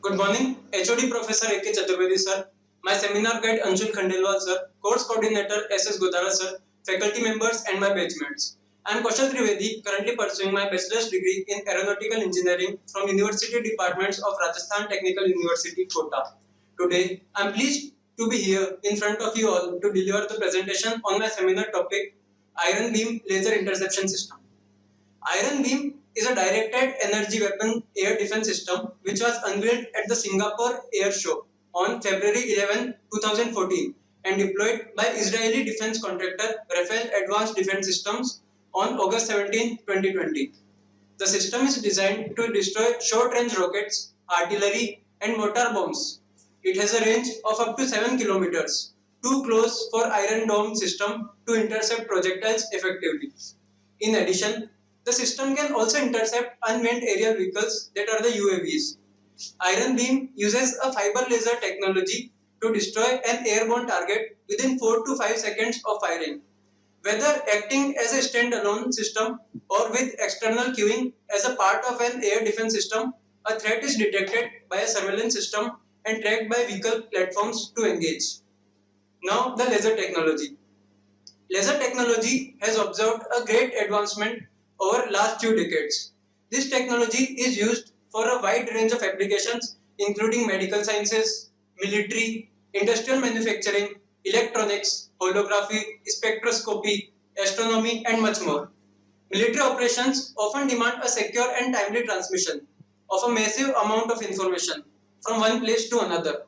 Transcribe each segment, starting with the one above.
Good morning, HOD Professor A.K. Chaturvedi sir, my seminar guide Anshul Khandelwal sir, course coordinator S.S. Godara sir, faculty members and my batchmates. I am Kaushal Trivedi, currently pursuing my bachelor's degree in aeronautical engineering from University Departments of Rajasthan Technical University, Kota. Today, I am pleased to be here in front of you all to deliver the presentation on my seminar topic, Iron Beam Laser Interception System. Iron Beam is a directed energy weapon air defense system which was unveiled at the Singapore Air Show on February 11, 2014 and deployed by Israeli defense contractor Rafael Advanced Defense Systems on August 17, 2020. The system is designed to destroy short-range rockets, artillery and mortar bombs. It has a range of up to 7 kilometers, too close for Iron Dome system to intercept projectiles effectively. In addition, the system can also intercept unmanned aerial vehicles that are the UAVs. Iron Beam uses a fiber laser technology to destroy an airborne target within 4 to 5 seconds of firing. Whether acting as a standalone system or with external cueing as a part of an air defense system, a threat is detected by a surveillance system and tracked by vehicle platforms to engage. Now, the laser technology. Laser technology has observed a great advancement over last few decades. This technology is used for a wide range of applications including medical sciences, military, industrial manufacturing, electronics, holography, spectroscopy, astronomy and much more. Military operations often demand a secure and timely transmission of a massive amount of information from one place to another.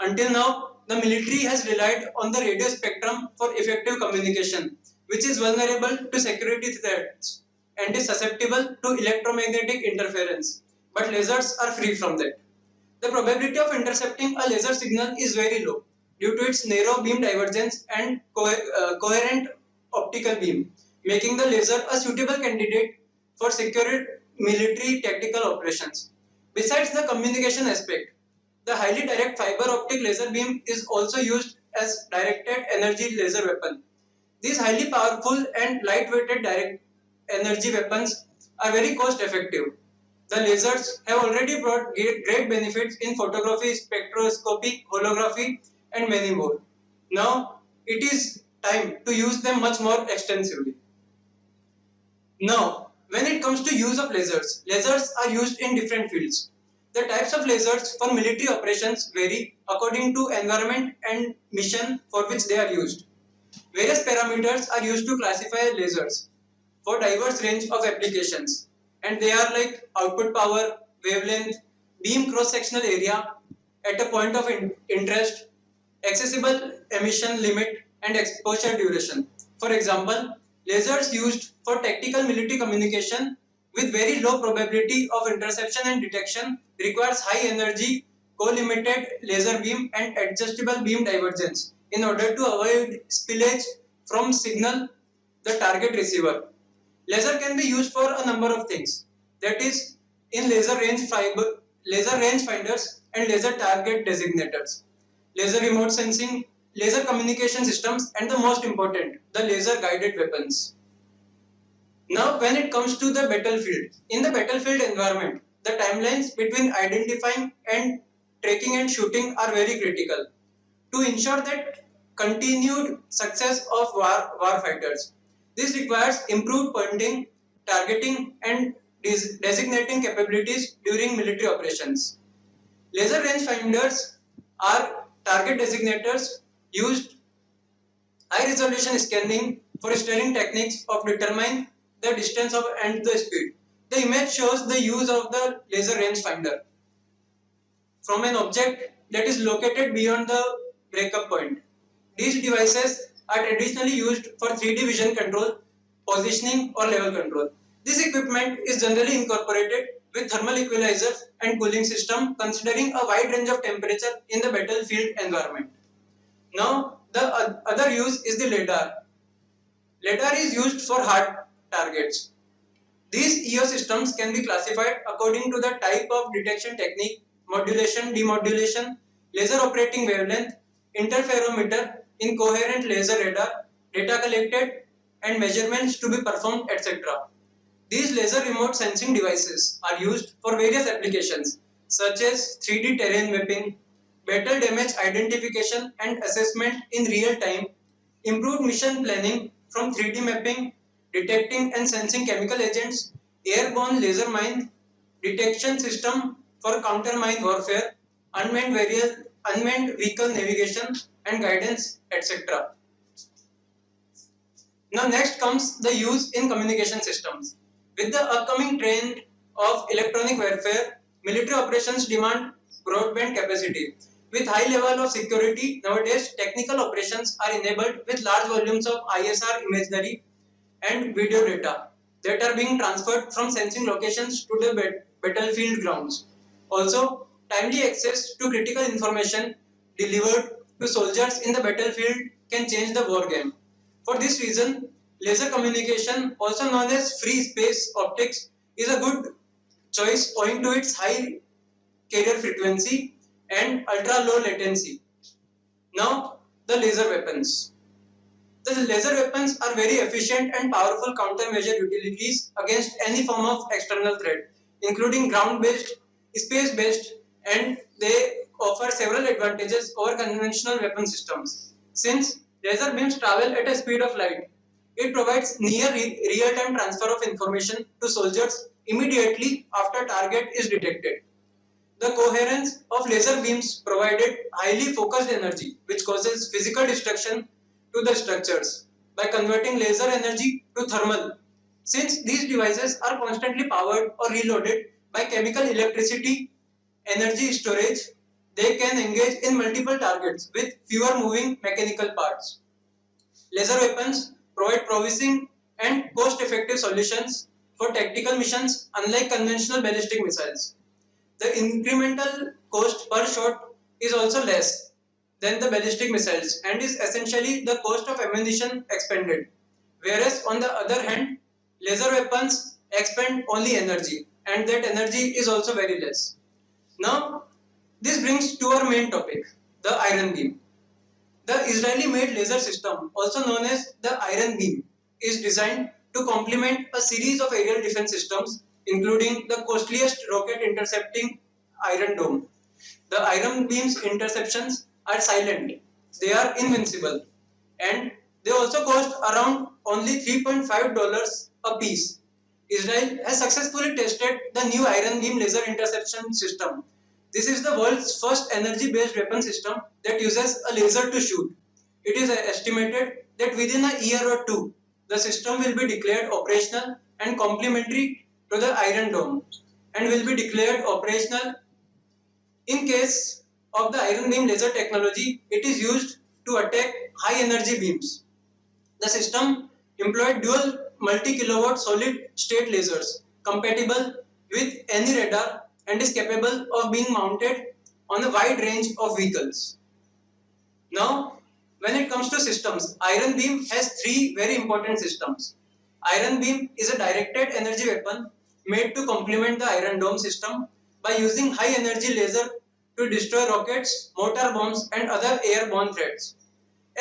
Until now, the military has relied on the radio spectrum for effective communication, which is vulnerable to security threats and is susceptible to electromagnetic interference, but lasers are free from that. The probability of intercepting a laser signal is very low due to its narrow beam divergence and coherent optical beam, making the laser a suitable candidate for secure military tactical operations. Besides the communication aspect, the highly direct fiber optic laser beam is also used as directed energy laser weapon. These highly powerful and lightweighted direct energy weapons are very cost effective. The lasers have already brought great benefits in photography, spectroscopy, holography and many more. Now it is time to use them much more extensively. Now, when it comes to use of lasers, lasers are used in different fields. The types of lasers for military operations vary according to environment and mission for which they are used. Various parameters are used to classify lasers for diverse range of applications, and they are like output power, wavelength, beam cross-sectional area at a point of interest, accessible emission limit and exposure duration. For example, lasers used for tactical military communication with very low probability of interception and detection requires high energy, co-limited laser beam and adjustable beam divergence in order to avoid spillage from signal the target receiver. Laser can be used for a number of things, that is in laser range finders and laser target designators, laser remote sensing, laser communication systems and the most important, the laser guided weapons. Now when it comes to the battlefield, in the battlefield environment, the timelines between identifying and tracking and shooting are very critical to ensure that continued success of warfighters. This requires improved pointing, targeting and designating capabilities during military operations. Laser rangefinders are target designators used high resolution scanning for steering techniques of determine the distance of and the speed. The image shows the use of the laser rangefinder from an object that is located beyond the breakup point. These devices are traditionally used for 3D vision control, positioning or level control. This equipment is generally incorporated with thermal equalizer and cooling system considering a wide range of temperature in the battlefield environment. Now the other use is the LiDAR. LiDAR is used for hard targets. These EO systems can be classified according to the type of detection technique, modulation, demodulation, laser operating wavelength, interferometer, incoherent laser radar, data collected and measurements to be performed, etc. These laser remote sensing devices are used for various applications such as 3D terrain mapping, better damage identification and assessment in real time, improved mission planning from 3D mapping, detecting and sensing chemical agents, airborne laser mine detection system for counter mine warfare, unmanned vehicle navigation and guidance, etc. Now next comes the use in communication systems. With the upcoming trend of electronic warfare, military operations demand broadband capacity. With high level of security, nowadays technical operations are enabled with large volumes of ISR imagery and video data that are being transferred from sensing locations to the battlefield grounds. Also, timely access to critical information delivered to soldiers in the battlefield can change the war game. For this reason, laser communication, also known as free space optics, is a good choice owing to its high carrier frequency and ultra low latency. Now, the laser weapons. The laser weapons are very efficient and powerful countermeasure utilities against any form of external threat, including ground-based, space-based, and they offer several advantages over conventional weapon systems. Since laser beams travel at a speed of light, it provides near real-time transfer of information to soldiers immediately after target is detected. The coherence of laser beams provided highly focused energy, which causes physical destruction to the structures by converting laser energy to thermal. Since these devices are constantly powered or reloaded by chemical electricity energy storage, they can engage in multiple targets with fewer moving mechanical parts. Laser weapons provide promising and cost-effective solutions for tactical missions unlike conventional ballistic missiles. The incremental cost per shot is also less than the ballistic missiles and is essentially the cost of ammunition expended. Whereas on the other hand, laser weapons expend only energy and that energy is also very less. Now, this brings to our main topic, the Iron Beam. The Israeli-made laser system, also known as the Iron Beam, is designed to complement a series of aerial defense systems, including the costliest rocket intercepting Iron Dome. The Iron Beam's interceptions are silent, they are invincible, and they also cost around only $3.5 a piece. Israel has successfully tested the new Iron Beam laser interception system. This is the world's first energy-based weapon system that uses a laser to shoot. It is estimated that within a year or two, the system will be declared operational and complementary to the Iron Dome and will be declared operational. In case of the Iron Beam laser technology, it is used to attack high energy beams. The system employed dual multi-kilowatt solid-state lasers compatible with any radar and is capable of being mounted on a wide range of vehicles. Now, when it comes to systems, Iron Beam has three very important systems. Iron Beam is a directed energy weapon made to complement the Iron Dome system by using high energy laser to destroy rockets, mortar bombs and other airborne threats.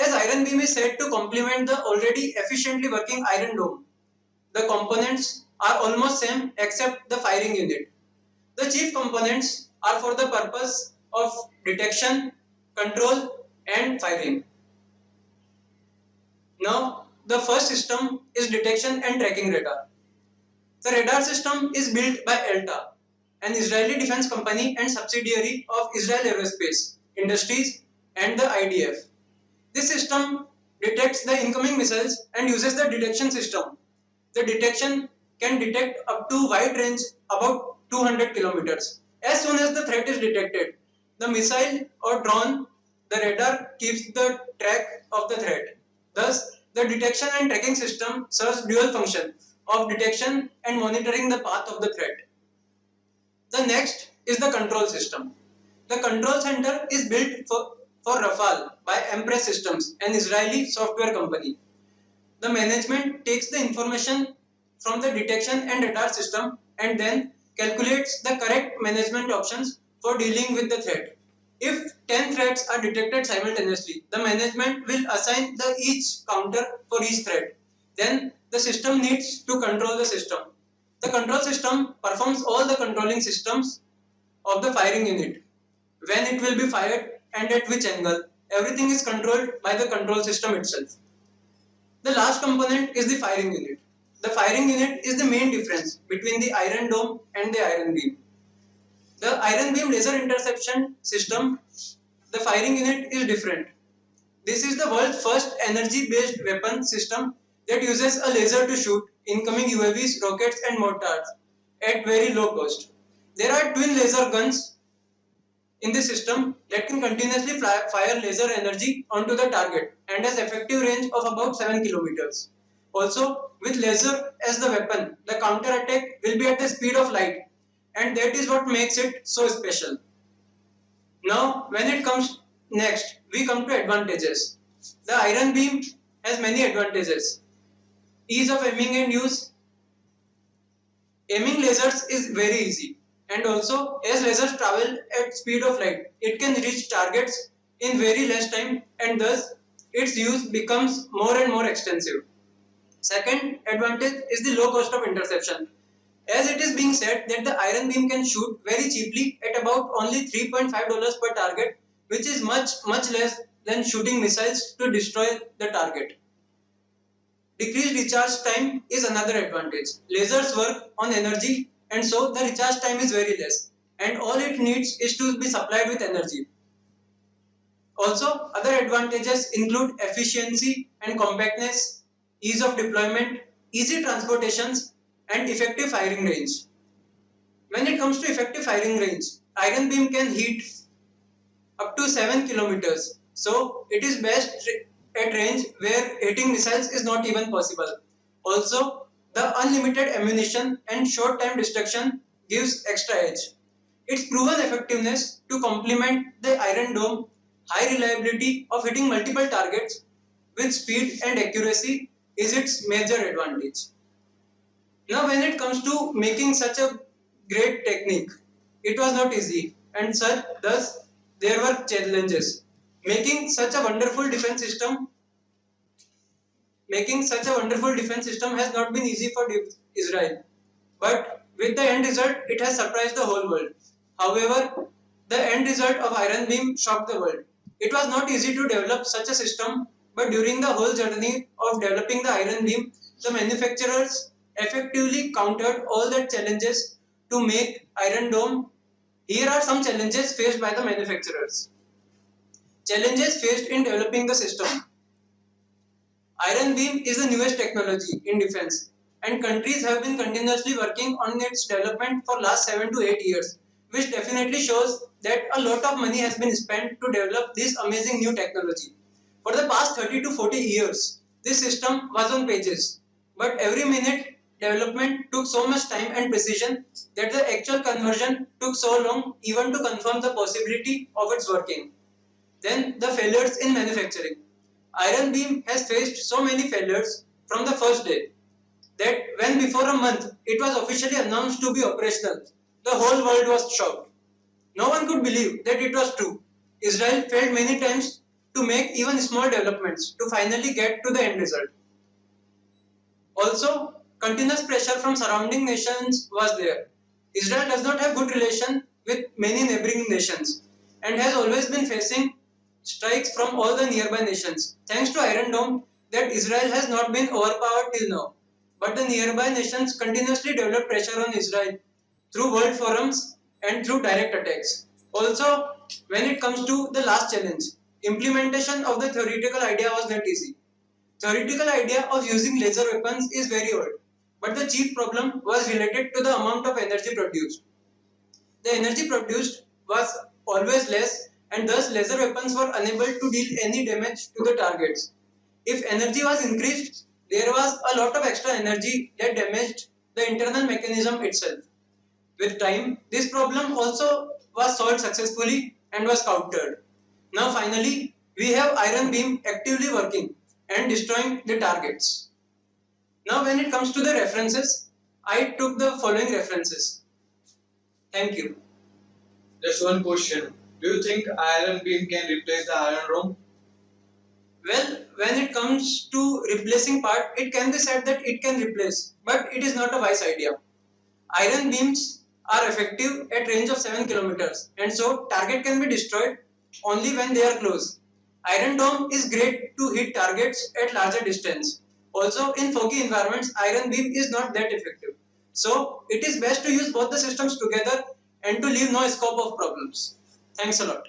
As Iron Beam is said to complement the already efficiently working Iron Dome, the components are almost same except the firing unit. The chief components are for the purpose of detection, control and firing. Now, the first system is detection and tracking radar. The radar system is built by ELTA, an Israeli defense company and subsidiary of Israel Aerospace Industries and the IDF. This system detects the incoming missiles and uses the detection system. The detection can detect up to wide range about 200 kilometers. As soon as the threat is detected, the missile or drone, the radar keeps the track of the threat. Thus, the detection and tracking system serves dual function of detection and monitoring the path of the threat. The next is the control system. The control center is built for Rafale by Empress Systems, an Israeli software company. The management takes the information from the detection and radar system and then calculates the correct management options for dealing with the threat. If 10 threats are detected simultaneously, the management will assign each counter for each threat. Then the system needs to control the system. The control system performs all the controlling systems of the firing unit, when it will be fired and at which angle. Everything is controlled by the control system itself. The last component is the firing unit. The firing unit is the main difference between the iron dome and the iron beam. The iron beam laser interception system, the firing unit is different. This is the world's first energy-based weapon system that uses a laser to shoot incoming UAVs, rockets and mortars at very low cost. There are twin laser guns in the system that can continuously fire laser energy onto the target and has effective range of about 7 kilometers. Also, with laser as the weapon, the counter attack will be at the speed of light, and that is what makes it so special. Now, when it comes next, we come to advantages. The iron beam has many advantages. Ease of aiming and use. Aiming lasers is very easy, and also as lasers travel at speed of light, it can reach targets in very less time, and thus its use becomes more and more extensive. Second advantage is the low cost of interception. As it is being said that the iron beam can shoot very cheaply at about only $3.5 per target, which is much less than shooting missiles to destroy the target. Decreased recharge time is another advantage. Lasers work on energy, and so the recharge time is very less, and all it needs is to be supplied with energy. Also, other advantages include efficiency and compactness, ease of deployment, easy transportations, and effective firing range. When it comes to effective firing range, iron beam can hit up to 7 kilometers. So it is best at range where hitting missiles is not even possible. Also, the unlimited ammunition and short time destruction gives extra edge. Its proven effectiveness to complement the Iron Dome, high reliability of hitting multiple targets with speed and accuracy is its major advantage. Now when it comes to making such a great technique, it was not easy, and thus there were challenges. Making such a wonderful defense system has not been easy for Israel, but with the end result, it has surprised the whole world. However, the end result of Iron Beam shocked the world. It was not easy to develop such a system, but during the whole journey of developing the Iron Beam, the manufacturers effectively countered all the challenges to make Iron Dome. Here are some challenges faced by the manufacturers. Challenges faced in developing the system. Iron Beam is the newest technology in defense, and countries have been continuously working on its development for last 7 to 8 years, which definitely shows that a lot of money has been spent to develop this amazing new technology. For the past 30 to 40 years, this system was on pages, but every minute development took so much time and precision that the actual conversion took so long even to confirm the possibility of its working. Then the failures in manufacturing. Iron Beam has faced so many failures from the first day that when before a month it was officially announced to be operational, the whole world was shocked. No one could believe that it was true. Israel failed many times to make even small developments to finally get to the end result. Also, continuous pressure from surrounding nations was there. Israel does not have good relation with many neighboring nations and has always been facing strikes from all the nearby nations. Thanks to Iron Dome, that Israel has not been overpowered till now. But the nearby nations continuously develop pressure on Israel through world forums and through direct attacks. Also, when it comes to the last challenge, implementation of the theoretical idea was not easy. Theoretical idea of using laser weapons is very old, but the chief problem was related to the amount of energy produced. The energy produced was always less, and thus laser weapons were unable to deal any damage to the targets. If energy was increased, there was a lot of extra energy that damaged the internal mechanism itself. With time, this problem also was solved successfully and was countered. Now finally, we have Iron Beam actively working and destroying the targets. Now when it comes to the references, I took the following references. Thank you. Just one question. Do you think Iron Beam can replace the Iron Dome? Well, when it comes to replacing part, it can be said that it can replace, but it is not a wise idea. Iron beams are effective at range of 7 kilometers, and so target can be destroyed only when they are close. Iron Dome is great to hit targets at larger distance. Also, in foggy environments, Iron Beam is not that effective. So, it is best to use both the systems together and to leave no scope of problems. Thanks a lot.